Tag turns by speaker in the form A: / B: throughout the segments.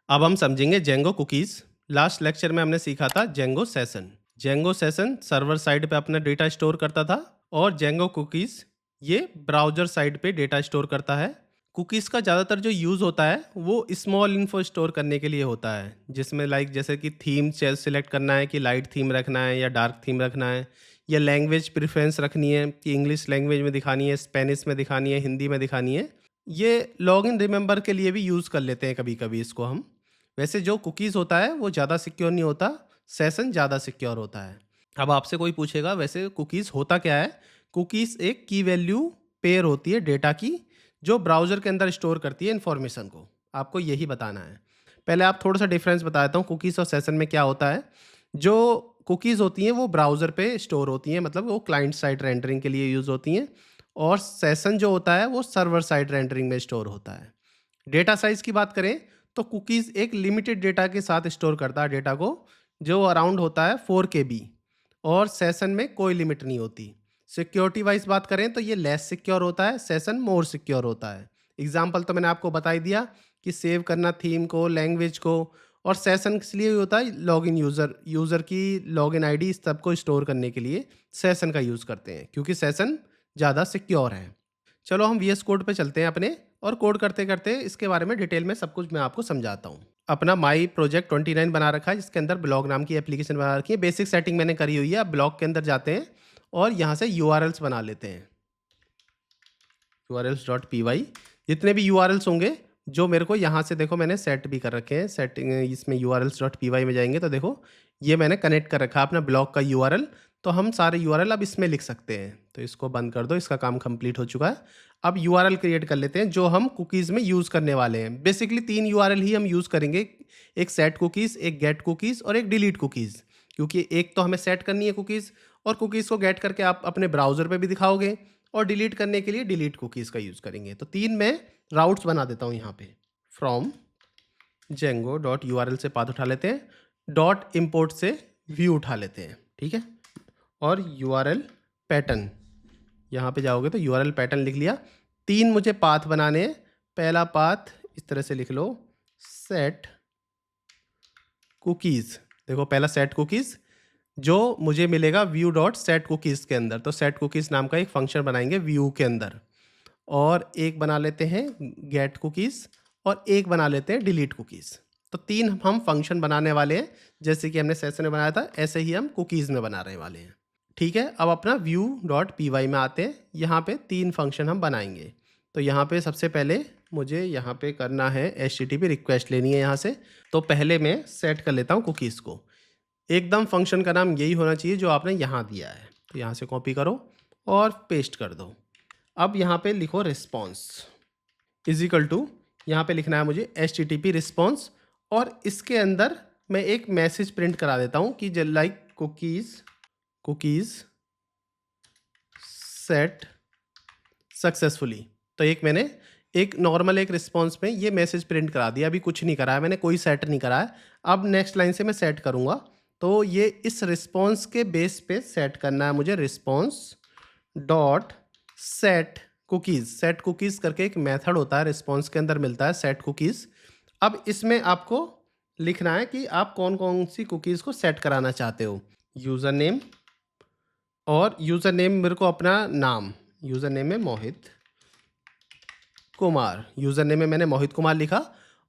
A: अब हम समझेंगे जेंगो कुकीज़। लास्ट लेक्चर में हमने सीखा था Django session. Django session server side पे अपना डेटा स्टोर करता था और जेंगो कुकीज़ ये ब्राउज़र साइड पे डेटा स्टोर करता है। कुकीज़ का ज़्यादातर जो यूज़ होता है वो स्मॉल इन्फो स्टोर करने के लिए होता है, जिसमें लाइक जैसे कि थीम सेलेक्ट करना है कि लाइट थीम रखना है या डार्क थीम रखना है, या लैंग्वेज प्रेफरेंस रखनी है कि इंग्लिश लैंग्वेज में दिखानी है, स्पेनिश में दिखानी है, हिंदी में दिखानी है। ये लॉगिन रिमेंबर के लिए भी यूज़ कर लेते हैं कभी-कभी इसको हम। वैसे जो कुकीज़ होता है वो ज़्यादा सिक्योर नहीं होता, सेशन ज़्यादा सिक्योर होता है। अब आपसे कोई पूछेगा वैसे कुकीज़ होता क्या है? कुकीज़ एक की वैल्यू पेयर होती है डेटा की, जो ब्राउज़र के अंदर स्टोर करती है इन्फॉर्मेशन को। आपको यही बताना है। पहले आप थोड़ा-सा डिफरेंस बताता हूँ कुकीज़ और सेशन में क्या होता है। जो कुकीज़ होती हैं वो ब्राउज़र पे स्टोर होती हैं, मतलब वो क्लाइंट साइड रेंडरिंग के लिए यूज़ होती हैं, और सेशन जो होता है वो सर्वर साइड रेंडरिंग में स्टोर होता है। डेटा साइज़ की बात करें तो कुकीज़ एक लिमिटेड डेटा के साथ स्टोर करता है डेटा को, जो अराउंड होता है 4 केबी, और सेशन में कोई लिमिट नहीं होती। सिक्योरिटी वाइज बात करें तो ये लेस सिक्योर होता है, सेशन मोर सिक्योर होता है। एग्जाम्पल तो मैंने आपको बता ही दिया कि सेव करना थीम को, लैंग्वेज को, और सेशन इसलिए होता है लॉगिन यूज़र की लॉगिन आईडी इस सब को स्टोर करने के लिए सेशन का यूज़ करते हैं, क्योंकि सेशन ज़्यादा सिक्योर है। चलो हम वीएस कोड पे चलते हैं अपने, और कोड करते करते इसके बारे में डिटेल में सब कुछ मैं आपको समझाता हूँ। अपना माई प्रोजेक्ट 29 बना रखा है, जिसके अंदर ब्लॉग नाम की एप्लीकेशन बना रखी है। बेसिक सेटिंग मैंने करी हुई है। अब ब्लॉग के अंदर जाते हैं और यहाँ से यूआरएल्स बना लेते हैं। urls.py, जितने भी यूआरएल्स होंगे जो मेरे को यहाँ से देखो मैंने सेट भी कर रखे हैं। सेटिंग इसमें urls.py में जाएंगे तो देखो ये मैंने कनेक्ट कर रखा है अपना ब्लॉग का यूआरएल। तो हम सारे यूआरएल अब इसमें लिख सकते हैं। तो इसको बंद कर दो, इसका काम कंप्लीट हो चुका है। अब यूआरएल क्रिएट कर लेते हैं जो हम कुकीज़ में यूज़ करने वाले हैं। बेसिकली 3 यूआरएल ही हम यूज़ करेंगे, एक सेट कुकीज़, एक गेट कुकीज़ और एक डिलीट कुकीज़। क्योंकि एक तो हमें सेट करनी है कुकीज़, और कुकीज़ को गेट करके आप अपने ब्राउज़र पे भी दिखाओगे, और डिलीट करने के लिए डिलीट कुकीज़ का यूज़ करेंगे। तो 3 मैं राउट्स बना देता हूँ यहाँ पे। फ्रॉम जेंगो डॉट यूआरएल से पाथ उठा लेते हैं, डॉट इम्पोर्ट से व्यू उठा लेते हैं, ठीक है। और यूआरएल पैटर्न, यहाँ पे जाओगे तो यूआरएल पैटर्न लिख लिया। 3 मुझे पाथ बनाने हैं। पहला पाथ इस तरह से लिख लो, सेट कुकीज़। देखो पहला सेट कुकीज़ जो मुझे मिलेगा व्यू डॉट सेट कुकीज़ के अंदर। तो सेट कुकीज़ नाम का एक फंक्शन बनाएंगे व्यू के अंदर, और एक बना लेते हैं गेट कुकीज़, और एक बना लेते हैं डिलीट कुकीज़। तो 3 हम फंक्शन बनाने वाले हैं। जैसे कि हमने सेशन में बनाया था ऐसे ही हम कुकीज़ में बना रहे वाले हैं, ठीक है। अब अपना व्यू डॉट पी वाई में आते हैं। यहाँ पे 3 फंक्शन हम बनाएंगे। तो यहाँ पे सबसे पहले मुझे यहाँ पे करना है HTTP रिक्वेस्ट लेनी है यहाँ से। तो पहले मैं सेट कर लेता हूँ कुकीज़ को। एकदम फंक्शन का नाम यही होना चाहिए जो आपने यहाँ दिया है। तो यहाँ से कॉपी करो और पेस्ट कर दो। अब यहाँ पे लिखो रिस्पॉन्स इज इक्वल टू, यहाँ पे लिखना है मुझे HTTP रिस्पॉन्स, और इसके अंदर मैं एक मैसेज प्रिंट करा देता हूँ कि लाइक कुकीज़ सेट सक्सेसफुली। तो एक मैंने एक नॉर्मल एक रिस्पॉन्स में ये मैसेज प्रिंट करा दिया। अभी कुछ नहीं करा है मैंने, कोई सेट नहीं करा है। अब नेक्स्ट लाइन से मैं सेट करूँगा। तो ये इस रिस्पॉन्स के बेस पे सेट करना है मुझे। रिस्पॉन्स डॉट सेट कुकीज़ करके एक मेथड होता है रिस्पॉन्स के अंदर मिलता है, सेट कुकीज़। अब इसमें आपको लिखना है कि आप कौन कौन सी कुकीज़ को सेट कराना चाहते हो। यूज़र नेम, और यूज़र नेम मेरे को अपना नाम, यूज़र नेम है मोहित कुमार। यूज़र नेम में मैंने मोहित कुमार लिखा,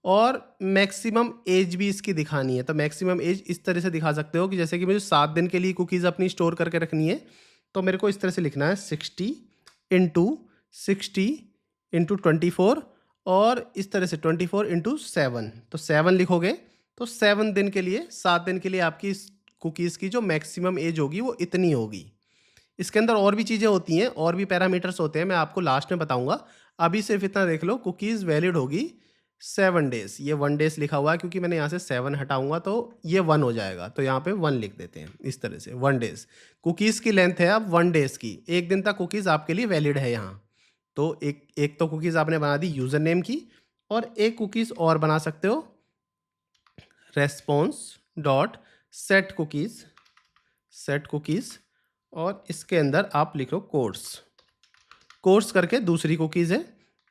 A: और मैक्सिमम एज भी इसकी दिखानी है। तो मैक्सिमम एज इस तरह से दिखा सकते हो कि जैसे कि मुझे 7 दिन के लिए कुकीज़ अपनी स्टोर करके रखनी है, तो मेरे को इस तरह से लिखना है 60 इंटू 24, और इस तरह से 24 इंटू 7। तो 7 लिखोगे तो 7 दिन के लिए, 7 दिन के लिए आपकी इस कुकीज़ की जो मैक्सिमम एज होगी वो इतनी होगी। इसके अंदर और भी चीज़ें होती हैं, और भी पैरामीटर्स होते हैं, मैं आपको लास्ट में बताऊंगा। अभी सिर्फ इतना देख लो, कुकीज़ वैलिड होगी 7 डेज़। ये 1 डेज़ लिखा हुआ है क्योंकि मैंने यहाँ से 7 हटाऊंगा तो ये 1 हो जाएगा। तो यहाँ पे 1 लिख देते हैं इस तरह से, 1 डेज़। कुकीज़ की लेंथ है अब 1 डेज़ की, एक दिन तक कुकीज़ आपके लिए वैलिड है यहाँ। तो एक एक तो कुकीज़ आपने बना दी यूज़र नेम की, और एक कुकीज़ और बना सकते हो, रेस्पॉन्स डॉट सेट कुकीज़, और इसके अंदर आप लिखो कोर्स करके दूसरी कुकीज़ है।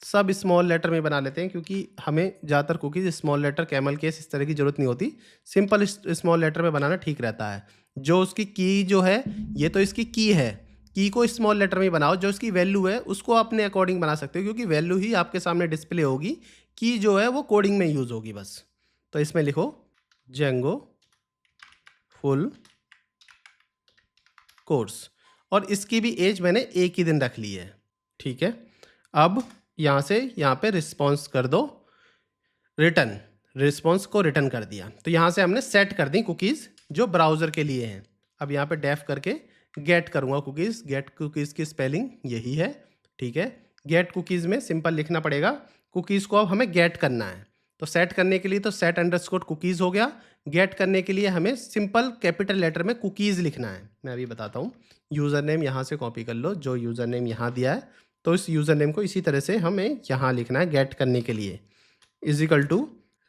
A: सब स्मॉल लेटर में बना लेते हैं क्योंकि हमें ज़्यादातर cookies small letter, camel case इस तरह की ज़रूरत नहीं होती। सिंपल स्मॉल लेटर में बनाना ठीक रहता है। जो उसकी की जो है, ये तो इसकी की है, की को स्मॉल लेटर में ही बनाओ। जो इसकी वैल्यू है उसको अपने अकॉर्डिंग बना सकते हो क्योंकि वैल्यू ही आपके सामने डिस्प्ले होगी, की जो है वो कोडिंग में यूज़ होगी बस। तो इसमें लिखो जेंगो फुल कोर्स, और इसकी भी एज मैंने एक ही दिन रख ली है। ठीक है, अब यहाँ से यहाँ पे रिस्पॉन्स कर दो रिटर्न, रिस्पॉन्स को रिटर्न कर दिया। तो यहाँ से हमने सेट कर दी कुकीज़ जो ब्राउज़र के लिए हैं। अब यहाँ पे डेफ करके गेट करूँगा कुकीज़। गेट कुकीज़ की स्पेलिंग यही है। ठीक है, गेट कुकीज़ में सिंपल लिखना पड़ेगा, कुकीज़ को अब हमें गेट करना है। तो सेट करने के लिए तो सेट अंडरस्कोर कुकीज़ हो गया, गेट करने के लिए हमें सिंपल कैपिटल लेटर में कुकीज़ लिखना है। मैं अभी बताता हूँ। यूज़र नेम यहाँ से कॉपी कर लो, जो यूज़र नेम यहाँ दिया है, तो इस यूज़र नेम को इसी तरह से हमें यहाँ लिखना है गेट करने के लिए। Is equal to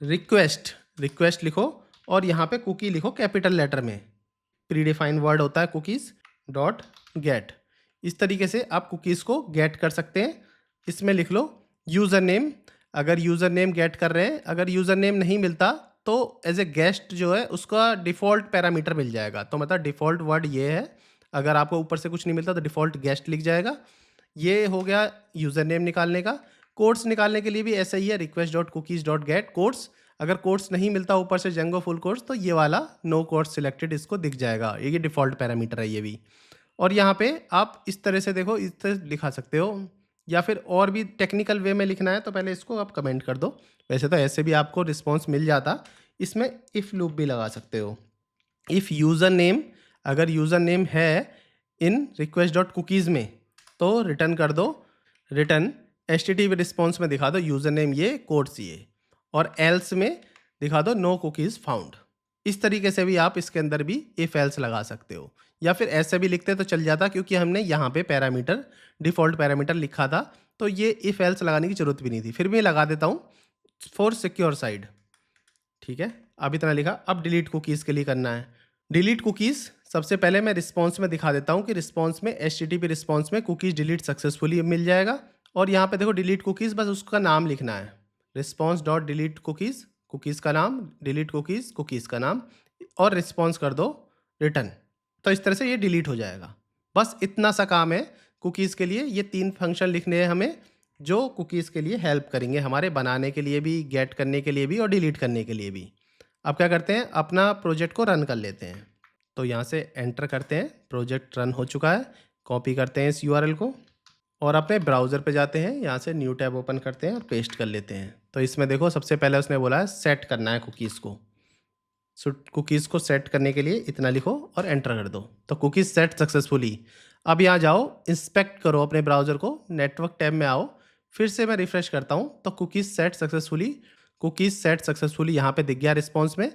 A: request, request लिखो और यहाँ पे कुकी लिखो कैपिटल लेटर में। प्री डिफाइंड वर्ड होता है कुकीज़ डॉट गेट। इस तरीके से आप कुकीज़ को गेट कर सकते हैं। इसमें लिख लो यूज़र नेम, अगर यूज़र नेम गेट कर रहे हैं, अगर यूज़र नेम नहीं मिलता तो एज ए गेस्ट जो है उसका डिफ़ॉल्ट पैरामीटर मिल जाएगा। तो मतलब डिफ़ॉल्ट वर्ड ये है, अगर आपको ऊपर से कुछ नहीं मिलता तो डिफ़ॉल्ट गेस्ट लिख जाएगा। ये हो गया यूज़र नेम निकालने का। कोड्स निकालने के लिए भी ऐसा ही है, request dot cookies dot gate codes. अगर कोड्स नहीं मिलता ऊपर से जेंगो फुल कोड्स, तो ये वाला नो कोड्स सिलेक्टेड इसको दिख जाएगा। ये डिफ़ॉल्ट पैरामीटर है ये भी। और यहाँ पे आप इस तरह से देखो, इस तरह लिखा सकते हो, या फिर और भी टेक्निकल वे में लिखना है तो पहले इसको आप कमेंट कर दो। वैसे तो ऐसे भी आपको रिस्पॉन्स मिल जाता। इसमें इफ़ लूप भी लगा सकते हो। इफ़ यूज़र नेम, अगर यूज़र नेम है इन रिक्वेस्ट डॉट कुकीज़ में तो रिटर्न कर दो, रिटर्न HTTP रिस्पॉन्स में दिखा दो यूज़र नेम ये, कोड्स ये, और एल्स में दिखा दो नो कुकीज़ फाउंड। इस तरीके से भी आप इसके अंदर भी इफ़ एल्स लगा सकते हो, या फिर ऐसे भी लिखते तो चल जाता क्योंकि हमने यहाँ पे पैरामीटर, डिफ़ॉल्ट पैरामीटर लिखा था, तो ये इफ़ एल्स लगाने की ज़रूरत भी नहीं थी। फिर भी लगा देता हूँ फॉर सिक्योर साइड। ठीक है, अब इतना लिखा। अब डिलीट कुकीज़ के लिए करना है। डिलीट कुकीज़ सबसे पहले मैं रिस्पॉन्स में दिखा देता हूँ कि रिस्पॉन्स में HTTP रिस्पॉन्स में कुकीज़ डिलीट सक्सेसफुली मिल जाएगा। और यहाँ पे देखो डिलीट कुकीज़, बस उसका नाम लिखना है, response dot delete cookies, cookies का नाम, डिलीट कुकीज़, कुकीज़ का नाम, और रिस्पॉन्स कर दो रिटर्न। तो इस तरह से ये डिलीट हो जाएगा। बस इतना सा काम है कुकीज़ के लिए। ये 3 फंक्शन लिखने हैं हमें जो कुकीज़ के लिए हेल्प करेंगे, हमारे बनाने के लिए भी, गेट करने के लिए भी और डिलीट करने के लिए भी। अब क्या करते हैं, अपना प्रोजेक्ट को रन कर लेते हैं। तो यहाँ से एंटर करते हैं, प्रोजेक्ट रन हो चुका है। कॉपी करते हैं इस URL को और अपने ब्राउज़र पे जाते हैं, यहाँ से न्यू टैब ओपन करते हैं और पेस्ट कर लेते हैं। तो इसमें देखो सबसे पहले उसने बोला है सेट करना है कुकीज़ को। सो कुकीज़ को सेट करने के लिए इतना लिखो और एंटर कर दो। तो कुकीज़ सेट सक्सेसफुली। अब यहाँ जाओ, इंस्पेक्ट करो अपने ब्राउज़र को, नेटवर्क टैब में आओ, फिर से मैं रिफ़्रेश करता हूँ तो cookies set successfully, cookies set successfully यहाँ पे दिख गया रिस्पॉन्स में।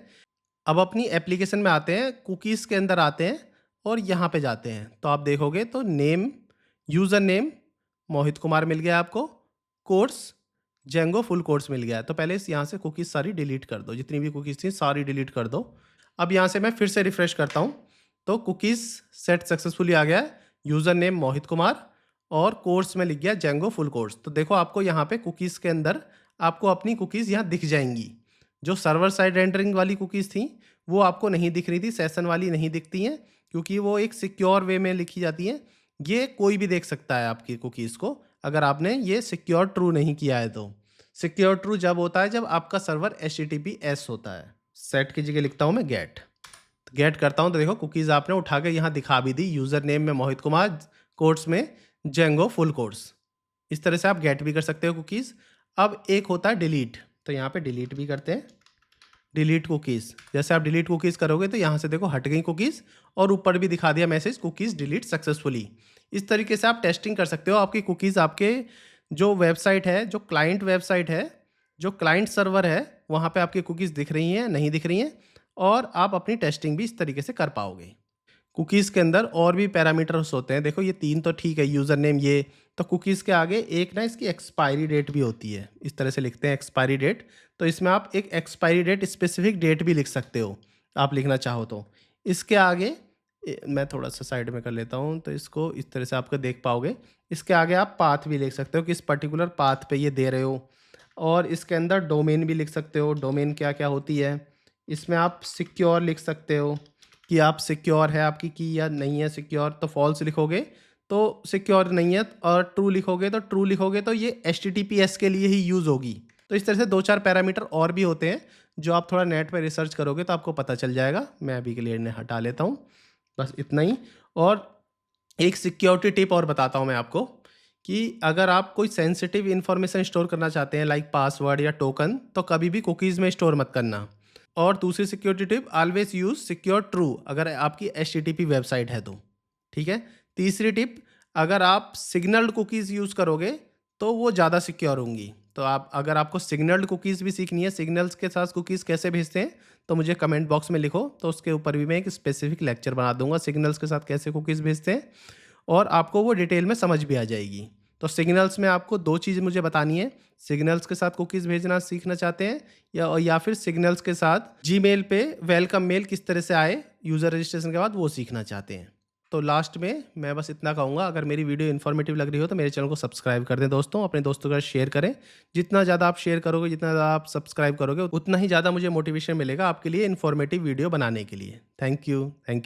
A: अब अपनी एप्लीकेशन में आते हैं, कुकीज़ के अंदर आते हैं और यहाँ पे जाते हैं तो आप देखोगे तो name, user name Mohit Kumar मिल गया आपको, कोर्स जेंगो फुल कोर्स मिल गया है। तो पहले इस यहाँ से कुकीज़ सारी डिलीट कर दो, जितनी भी कुकीज़ थी सारी डिलीट कर दो। अब यहाँ से मैं फिर से रिफ़्रेश करता हूँ तो कुकीज़ सेट सक्सेसफुली आ गया है, यूज़र नेम मोहित कुमार और कोर्स में लिख गया जेंगो फुल कोर्स। तो देखो आपको यहाँ पे कुकीज़ के अंदर आपको अपनी कुकीज़ यहाँ दिख जाएंगी। जो सर्वर साइड रेंडरिंग वाली कुकीज़ थी वो आपको नहीं दिख रही थी, सेशन वाली नहीं दिखती हैं क्योंकि वो एक सिक्योर वे में लिखी जाती हैं। ये कोई भी देख सकता है आपकी कुकीज़ को, अगर आपने ये सिक्योर ट्रू नहीं किया है तो। सिक्योर ट्रू जब होता है जब आपका सर्वर HTTPS होता है। सेट की जगह लिखता हूँ मैं गेट, तो गेट करता हूँ तो देखो कुकीज़ आपने उठा के यहाँ दिखा भी दी, यूज़र नेम में मोहित कुमार, कोर्स में जेंगो फुल कोर्स। इस तरह से आप गेट भी कर सकते हो कुकीज़। अब एक होता है डिलीट, तो यहाँ पे डिलीट भी करते हैं। डिलीट कुकीज़, जैसे आप डिलीट कुकीज़ करोगे तो यहाँ से देखो हट गई कुकीज़ और ऊपर भी दिखा दिया मैसेज कुकीज़ डिलीट सक्सेसफुली। इस तरीके से आप टेस्टिंग कर सकते हो आपकी कुकीज़, आपके जो वेबसाइट है, जो क्लाइंट वेबसाइट है, जो क्लाइंट सर्वर है, वहाँ पे आपकी कुकीज़ दिख रही हैं नहीं दिख रही हैं, और आप अपनी टेस्टिंग भी इस तरीके से कर पाओगे। कुकीज़ के अंदर और भी पैरामीटर्स होते हैं, देखो ये 3 तो ठीक है, यूज़र नेम ये, तो कुकीज़ के आगे एक ना इसकी एक्सपायरी डेट भी होती है, इस तरह से लिखते हैं एक्सपायरी डेट। तो इसमें आप एक एक्सपायरी डेट, स्पेसिफिक डेट भी लिख सकते हो आप लिखना चाहो तो। इसके आगे मैं थोड़ा सा साइड में कर लेता हूँ, तो इसको इस तरह से आपको देख पाओगे। इसके आगे आप पाथ भी लिख सकते हो, किस पर्टिकुलर पाथ पे ये दे रहे हो, और इसके अंदर डोमेन भी लिख सकते हो, डोमेन क्या क्या होती है। इसमें आप सिक्योर लिख सकते हो कि आप सिक्योर है आपकी की या नहीं है सिक्योर, तो फॉल्स लिखोगे तो सिक्योर नहीं है, और ट्रू लिखोगे तो ट्रू लिखोगे तो ये HTTPS के लिए ही यूज़ होगी। तो इस तरह से 2-4 पैरामीटर और भी होते हैं जो आप थोड़ा नेट पे रिसर्च करोगे तो आपको पता चल जाएगा। मैं अभी के लिए इन्हें हटा लेता हूँ, बस इतना ही। और एक सिक्योरिटी टिप और बताता हूँ मैं आपको कि अगर आप कोई सेंसिटिव इन्फॉर्मेशन स्टोर करना चाहते हैं लाइक पासवर्ड या टोकन, तो कभी भी कुकीज़ में स्टोर मत करना। और दूसरी security tip, always use secure true अगर आपकी HTTP वेबसाइट है तो, ठीक है। तीसरी टिप, अगर आप सिग्नल्ड कुकीज़ यूज़ करोगे तो वो ज़्यादा सिक्योर होंगी। तो आप अगर आपको सिग्नल्ड कुकीज़ भी सीखनी है, सिग्नल्स के साथ कुकीज़ कैसे भेजते हैं, तो मुझे कमेंट बॉक्स में लिखो, तो उसके ऊपर भी मैं एक स्पेसिफिक लेक्चर बना दूंगा सिग्नल्स के साथ कैसे कुकीज़ भेजते हैं, और आपको वो डिटेल में समझ भी आ जाएगी। तो सिग्नल्स में आपको 2 चीज़ मुझे बतानी है, सिग्नल्स के साथ कुकीज़ भेजना सीखना चाहते हैं, या फिर सिग्नल्स के साथ जीमेल पे वेलकम मेल किस तरह से आए यूज़र रजिस्ट्रेशन के बाद, वो सीखना चाहते हैं। तो लास्ट में मैं बस इतना कहूँगा, अगर मेरी वीडियो इन्फॉर्मेटिव लग रही हो तो मेरे चैनल को सब्सक्राइब कर दें दोस्तों, अपने दोस्तों के साथ शेयर करें। जितना ज़्यादा आप शेयर करोगे, जितना ज़्यादा आप सब्सक्राइब करोगे, उतना ही ज़्यादा मुझे मोटिवेशन मिलेगा आपके लिए इन्फॉर्मेटिव वीडियो बनाने के लिए। Thank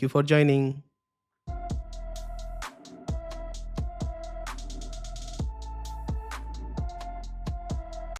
A: you for joining.